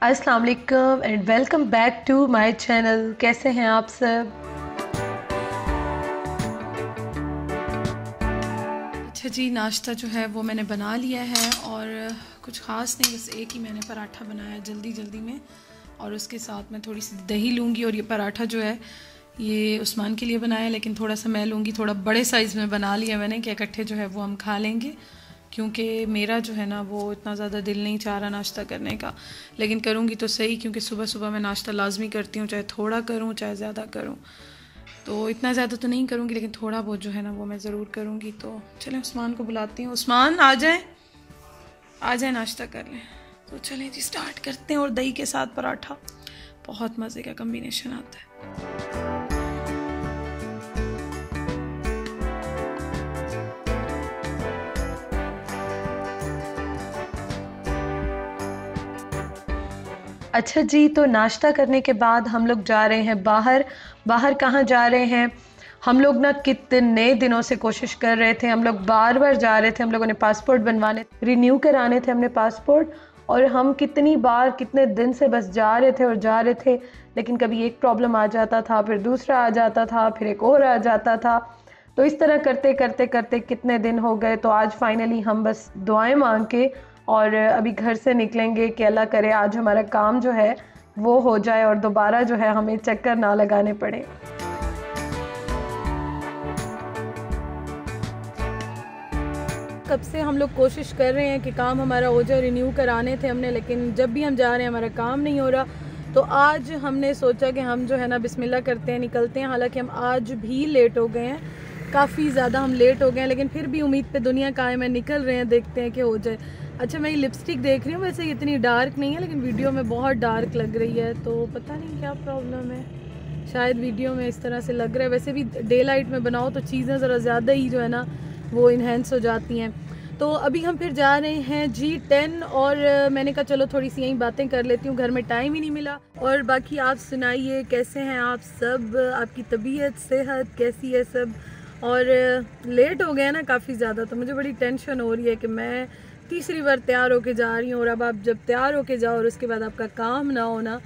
अस्सलाम वालेकुम and welcome back to my channel. कैसे हैं आप सब? अच्छा जी, नाश्ता जो है वो मैंने बना लिया है और कुछ ख़ास नहीं, बस एक ही मैंने पराठा बनाया जल्दी जल्दी में और उसके साथ मैं थोड़ी सी दही लूँगी। और ये पराठा जो है ये उस्मान के लिए बनाया, लेकिन थोड़ा सा मैं लूँगी, थोड़ा बड़े साइज़ में बना लिया मैंने कि इकट्ठे जो है वो हम खा लेंगे, क्योंकि मेरा जो है ना वो इतना ज़्यादा दिल नहीं चाह रहा नाश्ता करने का। लेकिन करूँगी तो सही, क्योंकि सुबह सुबह मैं नाश्ता लाजमी करती हूँ, चाहे थोड़ा करूँ चाहे ज़्यादा करूँ। तो इतना ज़्यादा तो नहीं करूँगी, लेकिन थोड़ा बहुत जो है ना वो मैं ज़रूर करूँगी। तो चलें उस्मान को बुलाती हूँ। उस्मान आ जाए, आ जाए, नाश्ता कर लें। तो चलें जी, स्टार्ट करते हैं। और दही के साथ पराठा बहुत मज़े का कम्बिनेशन आता है। अच्छा जी, तो नाश्ता करने के बाद हम लोग जा रहे हैं बाहर। बाहर कहाँ जा रहे हैं? हम लोग ना कितने दिनों से कोशिश कर रहे थे, हम लोग बार बार जा रहे थे। हम लोगों ने पासपोर्ट बनवाने, रिन्यू कराने थे हमने पासपोर्ट, और हम कितनी बार कितने दिन से बस जा रहे थे और जा रहे थे, लेकिन कभी एक प्रॉब्लम आ जाता था, फिर दूसरा आ जाता था, फिर एक और आ जाता था। तो इस तरह करते करते करते कितने दिन हो गए। तो आज फाइनली हम बस दुआएं मांग के और अभी घर से निकलेंगे कि अल्लाह करे आज हमारा काम जो है वो हो जाए और दोबारा जो है हमें चक्कर ना लगाने पड़े। कब से हम लोग कोशिश कर रहे हैं कि काम हमारा हो जाए, रिन्यू कराने थे हमने, लेकिन जब भी हम जा रहे हैं हमारा काम नहीं हो रहा। तो आज हमने सोचा कि हम जो है ना बिस्मिल्लाह करते हैं, निकलते हैं। हालांकि हम आज भी लेट हो गए हैं, काफ़ी ज़्यादा हम लेट हो गए हैं, लेकिन फिर भी उम्मीद पे दुनिया कायम है, निकल रहे हैं, देखते हैं कि हो जाए। अच्छा, मैं ये लिपस्टिक देख रही हूँ, वैसे इतनी डार्क नहीं है, लेकिन वीडियो में बहुत डार्क लग रही है। तो पता नहीं क्या प्रॉब्लम है, शायद वीडियो में इस तरह से लग रहा है। वैसे भी डे लाइट में बनाओ तो चीज़ें ज़रा ज़्यादा ही जो है ना वो इन्हेंस हो जाती हैं। तो अभी हम फिर जा रहे हैं G10 और मैंने कहा चलो थोड़ी सी यही बातें कर लेती हूँ, घर में टाइम ही नहीं मिला। और बाकी आप सुनाइए, कैसे हैं आप सब? आपकी तबीयत सेहत कैसी है सब? और लेट हो गया ना काफ़ी ज़्यादा, तो मुझे बड़ी टेंशन हो रही है कि मैं तीसरी बार तैयार होके जा रही हूँ। और अब आप जब तैयार होके जाओ और उसके बाद आपका काम ना होना,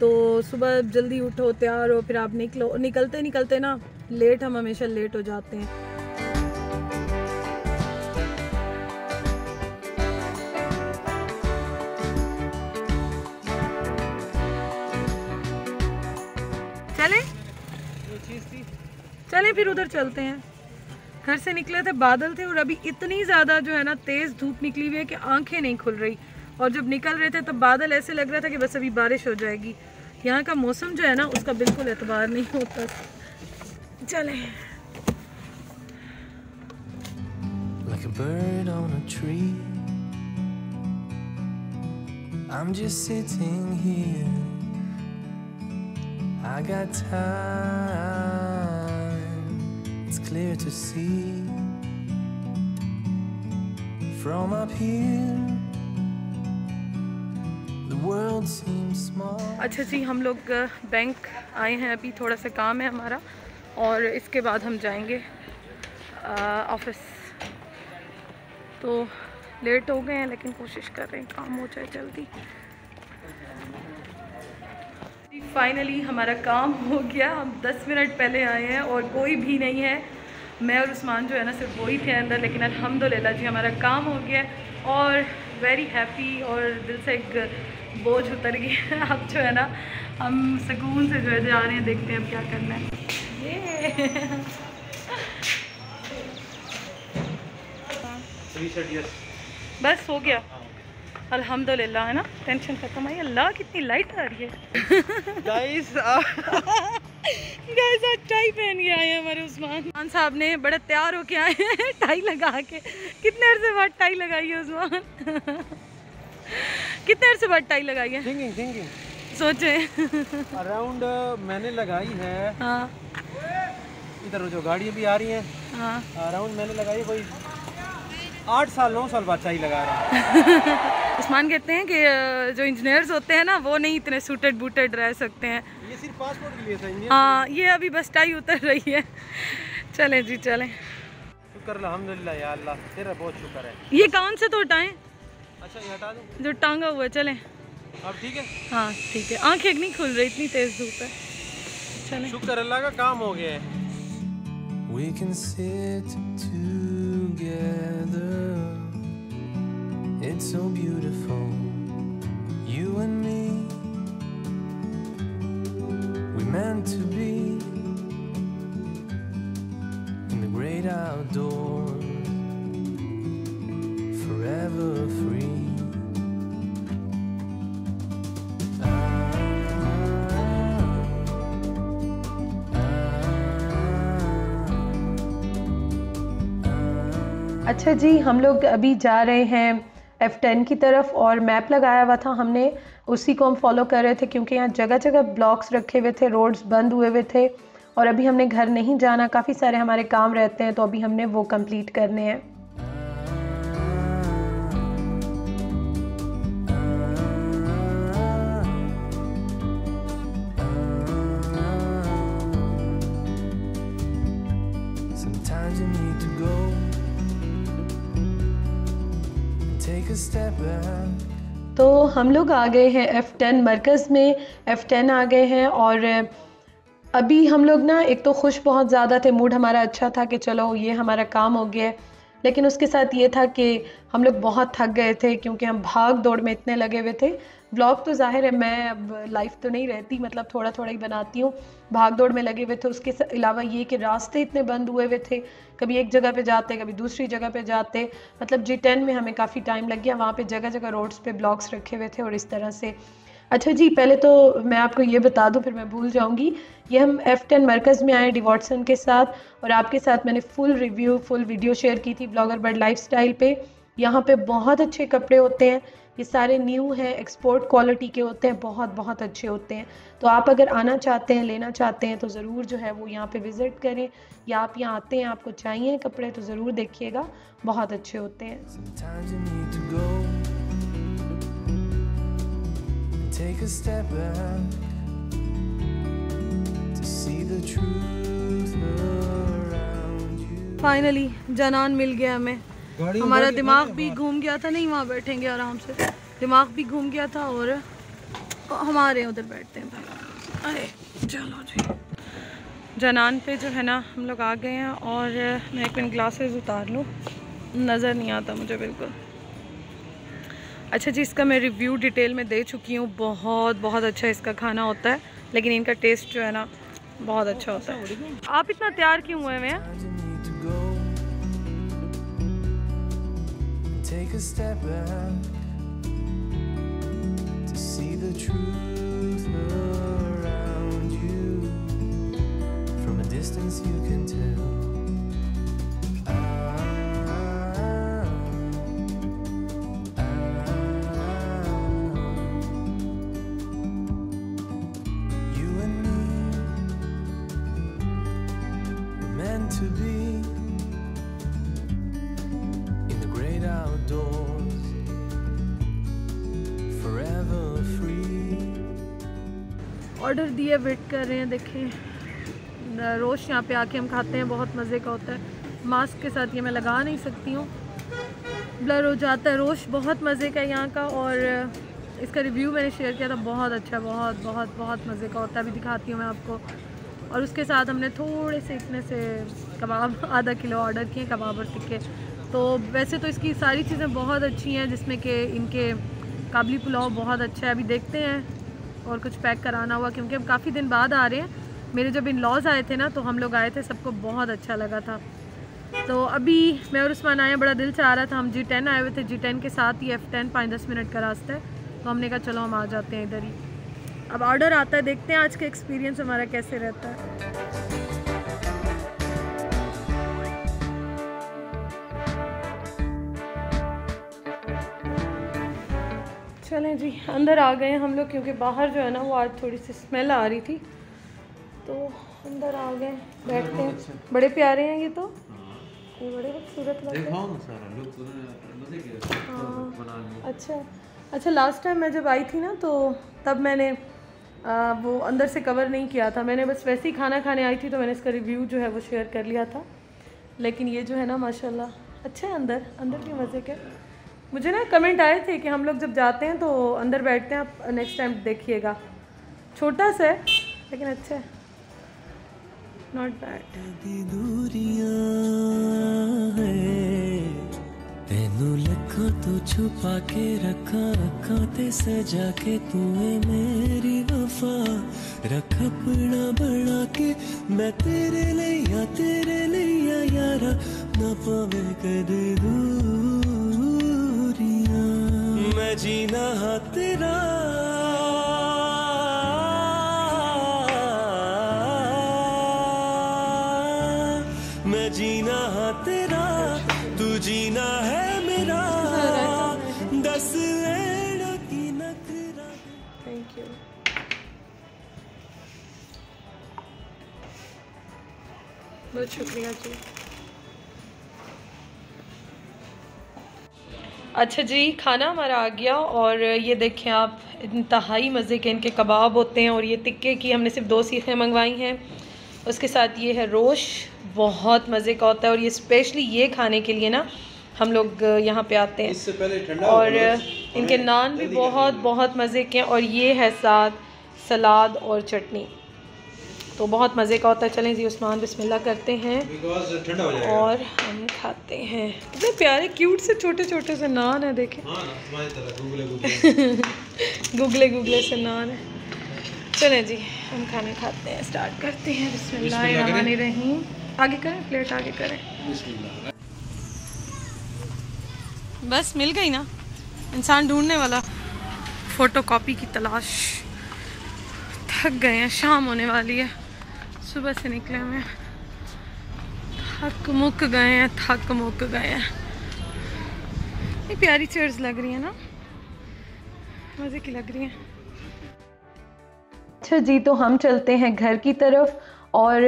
तो सुबह जल्दी उठो, तैयार हो, फिर आप निकलो, निकलते निकलते ना लेट, हम हमेशा लेट हो जाते हैं। चले चले फिर उधर चलते हैं। घर से निकले थे, बादल थे, और अभी इतनी ज़्यादा जो है ना तेज़ धूप निकली हुई है कि आंखें नहीं खुल रही। और जब निकल रहे थे तब बादल ऐसे लग रहा था कि बस अभी बारिश हो जाएगी। यहाँ का मौसम जो है ना उसका बिल्कुल एतबार नहीं होता। चले। Like a bird on a tree, I'm just sitting here. I got time, it's clear to see from up here the world seems small. अच्छा जी, हम लोग बैंक आए हैं, अभी थोड़ा सा काम है हमारा और इसके बाद हम जाएंगे ऑफिस। तो लेट हो गए हैं, लेकिन कोशिश कर रहे हैं काम हो जाए जल्दी। फाइनली हमारा काम हो गया, हम 10 मिनट पहले आए हैं और कोई भी नहीं है। मैं और उस्मान जो है ना सिर्फ वही थे अंदर, लेकिन अल्हम्दुलिल्लाह जी हमारा काम हो गया और वेरी हैप्पी, और दिल से एक बोझ उतर गया। अब जो है ना हम सुकून से जो है जा रहे हैं, देखते हैं अब क्या करना है। ये बस हो गया अल्हम्दुलिल्लाह, है ना, टेंशन खत्म। आई अल्लाह, कितनी लाइट आ रही है। गाइस गाइस आज टाई पहन के आए हैं हमारे उस्मान साहब ने, बड़े तैयार होके आए हैं टाई लगा के। कितने अरसे बाद टाई लगाई है उस्मान? कितने अरसे बाद टाई लगाई है? थिंकिंग सोचे अराउंड मैंने लगाई है। हाँ, इधर जो गाड़ियाँ भी आ रही हैं, हाँ, अराउंड मैंने लगाई है कोई 8 साल 9 साल बाद टाई लगा रहा हूँ। उस्मान कहते हैं कि जो इंजीनियर्स होते हैं ना वो नहीं इतने सूटेड बूटेड रह सकते हैं। ये सिर्फ पासपोर्ट के लिए था। हाँ, ये अभी बस टाई उतर रही है। चलें जी चलें। शुक्र अल्हम्दुलिल्लाह या अल्लाह, तेरा बहुत शुक्र है। ये कौन से तो हटाएं? अच्छा ये हटा दूँ जो टांगा हुआ है, चलें। अब ठीक है? हाँ ठीक है, आंखें नहीं खुल रही, इतनी तेज धूप है। चलें। शुक्र अल्लाह का काम हो गया है। We can sit together. It's so beautiful, you and me. We meant to be in the great outdoors, forever free. अच्छा जी, हम लोग अभी जा रहे हैं F10 की तरफ और मैप लगाया हुआ था हमने, उसी को हम फॉलो कर रहे थे क्योंकि यहाँ जगह जगह ब्लॉक्स रखे हुए थे, रोड्स बंद हुए हुए थे और अभी हमने घर नहीं जाना, काफ़ी सारे हमारे काम रहते हैं तो अभी हमने वो कंप्लीट करने हैं। Sometimes you need to go and take a step back. तो हम लोग आ गए हैं F10 मरकज़ में, F10 आ गए हैं और अभी हम लोग ना एक तो खुश बहुत ज़्यादा थे, मूड हमारा अच्छा था कि चलो ये हमारा काम हो गया है, लेकिन उसके साथ ये था कि हम लोग बहुत थक गए थे क्योंकि हम भाग दौड़ में इतने लगे हुए थे। ब्लॉग तो ज़ाहिर है मैं अब लाइफ तो नहीं रहती, मतलब थोड़ा थोड़ा ही बनाती हूँ, भाग दौड़ में लगे हुए थे। उसके अलावा ये कि रास्ते इतने बंद हुए हुए थे, कभी एक जगह पे जाते कभी दूसरी जगह पे जाते, मतलब G10 में हमें काफ़ी टाइम लग गया, वहाँ पे जगह जगह रोड्स पे ब्लॉक्स रखे हुए थे और इस तरह से। अच्छा जी, पहले तो मैं आपको ये बता दूं, फिर मैं भूल जाऊंगी, ये हम F10 मरकज़ में आए डिवॉटसन के साथ और आपके साथ मैंने full review full video share की थी ब्लॉगर बर्ड लाइफस्टाइल पे। यहाँ पे बहुत अच्छे कपड़े होते हैं, ये सारे न्यू हैं, एक्सपोर्ट क्वालिटी के होते हैं, बहुत बहुत अच्छे होते हैं। तो आप अगर आना चाहते हैं, लेना चाहते हैं तो ज़रूर जो है वो यहाँ पे विज़िट करें, या आप यहाँ आते हैं आपको चाहिए कपड़े तो ज़रूर देखिएगा, बहुत अच्छे होते हैं। Sometimes you need to go and take a step back to see the truth around you. Finally जनान मिल गया हमें, हमारा दिमाग भी घूम गया था, नहीं वहाँ बैठेंगे आराम से, दिमाग भी घूम गया था और हमारे उधर बैठते हैं भाई। अरे चलो जी, जनान पे जो है ना हम लोग आ गए हैं और मैं एक मिनट ग्लासेस उतार लूँ, नज़र नहीं आता मुझे बिल्कुल। अच्छा जी, इसका मैं रिव्यू डिटेल में दे चुकी हूँ, बहुत बहुत अच्छा इसका खाना होता है, लेकिन इनका टेस्ट जो है ना बहुत अच्छा होता है। आप इतना तैयार क्यों हुए हैं? Take a step back to see the truth around you. From a distance you can tell. You and me were meant to be in the great outdoors, forever free. Order दिए, वेट कर रहे हैं। देखें रोश यहाँ पे आके हम खाते हैं, बहुत मज़े का होता है। मास्क के साथ ये मैं लगा नहीं सकती हूँ, ब्लर हो जाता है। रोश बहुत मज़े का है यहाँ का, और इसका रिव्यू मैंने शेयर किया था, बहुत अच्छा, बहुत बहुत बहुत मज़े का होता है। अभी दिखाती हूँ मैं आपको। और उसके साथ हमने थोड़े से इतने से कबाब आधा किलो ऑर्डर किए, कबाब और टिक्के। तो वैसे तो इसकी सारी चीज़ें बहुत अच्छी हैं, जिसमें कि इनके काबली पुलाव बहुत अच्छा है। अभी देखते हैं और कुछ पैक कराना हुआ, क्योंकि हम काफ़ी दिन बाद आ रहे हैं। मेरे जब इन लॉज आए थे ना तो हम लोग आए थे, सबको बहुत अच्छा लगा था। तो अभी मैं और उस्मान आए, बड़ा दिल चाह रहा था, हम G10 आए हुए थे, G10 के साथ ही F10 5-10 मिनट का रास्ता है, तो हमने कहा चलो हम आ जाते हैं इधर ही। अब ऑर्डर आता है, देखते हैं आज का एक्सपीरियंस हमारा कैसे रहता है। चलें जी, अंदर आ गए हम लोग, क्योंकि बाहर जो है ना वो आज थोड़ी सी स्मेल आ रही थी, तो अंदर आ गए, बैठते हैं। बड़े प्यारे हैं ये, तो ये बड़े खूबसूरत लग रहे हैं। अच्छा, लास्ट टाइम मैं जब आई थी ना तो तब मैंने वो अंदर से कवर नहीं किया था, मैंने बस वैसे ही खाना खाने आई थी, तो मैंने इसका रिव्यू जो है वो शेयर कर लिया था। लेकिन ये जो है ना माशाल्लाह अच्छा है, अंदर भी मज़े के, मुझे ना कमेंट आए थे कि हम लोग जब जाते हैं तो अंदर बैठते हैं, आप नेक्स्ट टाइम देखिएगा। छोटा सा है लेकिन अच्छा है, नॉट बैड। तेनू लखा तू छुपा के रखा रखा ते सजा के तू मेरी वफा रख अपना बना के मैं तेरे लिया यारा ना पावे कदे दूरियां मैं जीना हाँ तेरा मैं जीना हाँ तेरा तू जीना है मेरा दस लेना की नखरा। Thank you. बहुत शुक्रिया जी। अच्छा जी, खाना हमारा आ गया और ये देखें आप, इंतहाई मज़े के इनके कबाब होते हैं और ये टिक्के की हमने सिर्फ 2 सीखें मंगवाई हैं। उसके साथ ये है रोश, बहुत मज़े का होता है और ये स्पेशली ये खाने के लिए ना हम लोग यहाँ पे आते हैं। इससे पहले ठंडा और इनके नान भी बहुत मज़े के हैं और ये है साथ सलाद और चटनी, तो बहुत मज़े का होता है। चलें जी उस्मान, बिस्मिल्लाह करते हैं और हम खाते हैं। कितने प्यारे क्यूट से छोटे छोटे से नान है, देखें। गुगले से नान है। चलें जी हम खाना खाते हैं, स्टार्ट करते हैं। बिस्मिल्लाहिर्रहमानिर्रहीम। आगे करें, प्लेट आगे करें। बस मिल गई ना, इंसान ढूंढने वाला। फ़ोटो कॉपी की तलाश। थक गए हैं, शाम होने वाली है, सुबह से निकले हुए हैं, थक मुक गए हैं। ये प्यारी चेयर्स लग रही है ना, मज़े की लग रही है। अच्छा जी, तो हम चलते हैं घर की तरफ और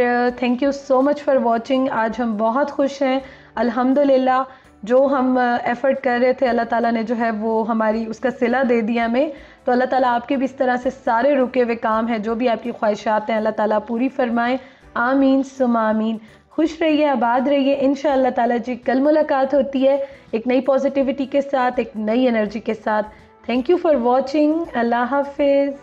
thank you so much for watching. आज हम बहुत खुश हैं अल्हम्दुलिल्लाह। जो हम एफ़र्ट कर रहे थे, अल्लाह ताला ने जो है वो हमारी उसका सिला दे दिया हमें। तो अल्लाह ताला आपके भी इस तरह से सारे रुके हुए काम हैं, जो भी आपकी ख्वाहिशात हैं, अल्लाह ताला पूरी फरमाएं। आमीन सुम्मा आमीन। खुश रहिए, आबाद रहिए। इंशाअल्लाह ताला जी कल मुलाकात होती है एक नई पॉजिटिविटी के साथ, एक नई एनर्जी के साथ। Thank you for watching. अल्लाह हाफिज़।